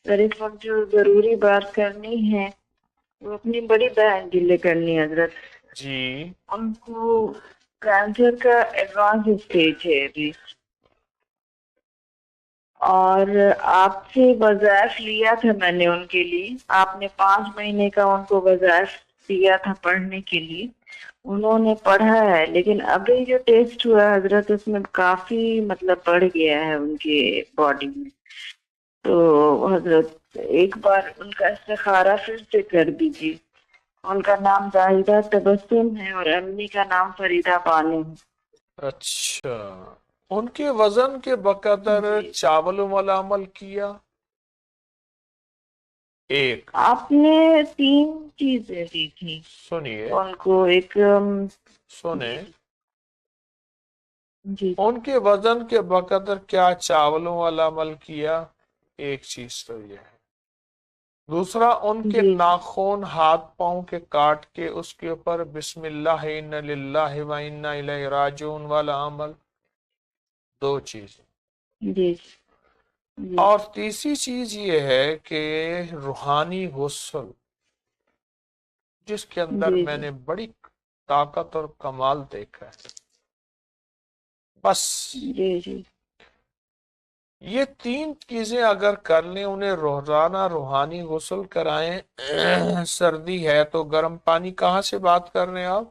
اگر اس وقت جو ضروری بات کرنی ہے وہ اپنی بڑی بہن کے لیے کرنی ہے حضرت. جی ان کو کینسر کا ایڈوانس اسٹیج ہے ابھی، اور آپ سے وظائف لیا تھا میں نے ان کے لیے. آپ نے 5 مہینے کا ان کو وظائف دیا تھا پڑھنے کے لیے. انہوں نے پڑھا ہے، لیکن ابھی جو ٹیسٹ ہوا ہے حضرت اس میں کافی مطلب بڑھ گیا ہے ان کے باڈی میں. تو حضرت ایک بار ان کا استخارہ پھر سے کر دیجیے. ان کا نام زاہدہ تبسم ہے اور امی کا نام فریدہ بانو ہے. اچھا، ان کے وزن کے بقدر جی، چاولوں والا عمل کیا؟ ایک، آپ نے 3 چیزیں دی تھی سنیے ان کو. ایک سنیں، جی جی ان کے وزن کے بقدر کیا چاولوں والا عمل کیا؟ ایک چیز تو یہ ہے. دوسرا، ان کے جی ناخن ہاتھ پاؤں کے کاٹ کے اس کے اوپر بسم اللہ انا للہ و انا الیہ راجعون والا عمل. 2 چیز. جی جی اور تیسری چیز یہ ہے کہ روحانی غسل، جس کے اندر جی میں جی نے بڑی طاقت اور کمال دیکھا ہے. بس جی جی یہ 3 چیزیں اگر کر لیں، انہیں روزانہ روحانی غسل کرائیں. سردی ہے تو گرم پانی. کہاں سے بات کر رہے ہیں آپ؟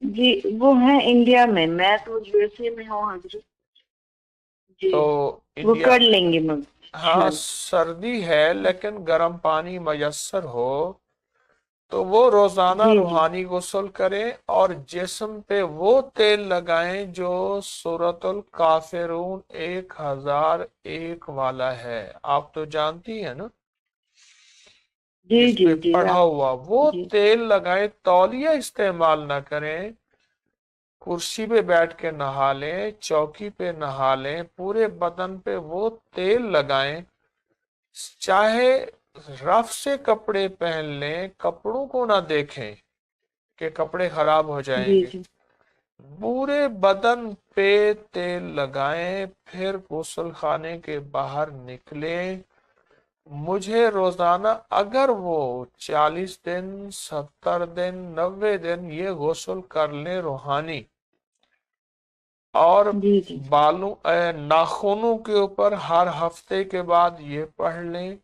جی. وہ ہے انڈیا میں، میں تو یو ایس اے میں ہوں حضرت. جی تو وہ انڈیا کر میں، لیں گے مگر ہاں انشاءاللہ. سردی ہے لیکن گرم پانی میسر ہو تو وہ روزانہ جی جی روحانی غسل کریں، اور جسم پہ وہ تیل لگائیں جو سورۃ الکافرون 1001 والا ہے. آپ تو جانتی ہیں نا، جی اس جی پہ جی پڑھا آپ ہوا وہ جی تیل لگائیں. تولیہ استعمال نہ کریں. کرسی پہ بیٹھ کے نہا لیں، چوکی پہ نہا لیں، پورے بدن پہ وہ تیل لگائیں. چاہے رف سے کپڑے پہن لیں، کپڑوں کو نہ دیکھیں کہ کپڑے خراب ہو جائیں جی گے. جی پورے بدن پہ تیل لگائیں، پھر غسل خانے کے باہر نکلیں. مجھے روزانہ اگر وہ 40 دن، 70 دن، 90 دن یہ غسل کر لیں روحانی، اور جی جی بالوں ناخنوں کے اوپر ہر ہفتے کے بعد یہ پڑھ لیں.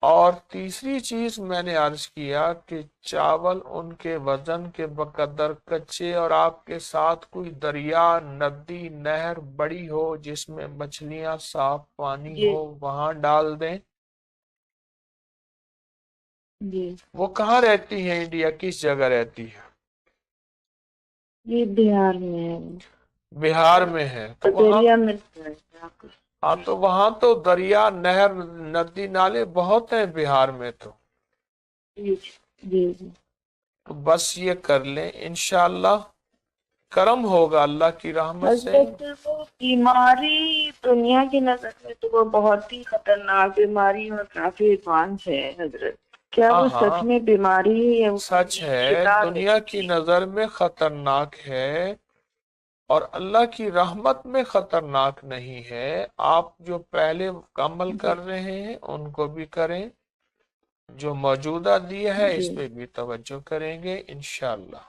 اور تیسری چیز میں نے عرض کیا کہ چاول ان کے وزن کے بقدر کچے، اور آپ کے ساتھ کوئی دریا، ندی، نہر بڑی ہو جس میں مچھلیاں، صاف پانی جی ہو، وہاں ڈال دیں. جی وہ کہاں رہتی ہیں؟ انڈیا کس جگہ رہتی ہے؟ یہ بہار میں ہے وہ. بہار میں ہے تو وہاں، دریا ملتا ہے آپ کو. ہاں جی تو وہاں تو دریا، نہر، ندی، نالے بہت ہیں بہار میں تو. جی جی جی تو بس یہ کر لیں، انشاءاللہ کرم ہوگا اللہ کی رحمت سے. حضرت وہ بیماری دنیا کی نظر میں تو وہ بہت ہی خطرناک بیماری اور کافی ایڈوانس ہے حضرت. کیا ہاں وہ ہاں سچ میں بیماری ہے یا وہ سچ کہیں ہے، شکار ہو دنیا کی چکی ہے؟ نظر میں خطرناک ہے اور اللہ کی رحمت میں خطرناک نہیں ہے. آپ جو پہلے عمل جی کر رہے ہیں ان کو بھی کریں، جو موجودہ دیا ہے جی اس پہ بھی توجہ کریں گے انشاءاللہ.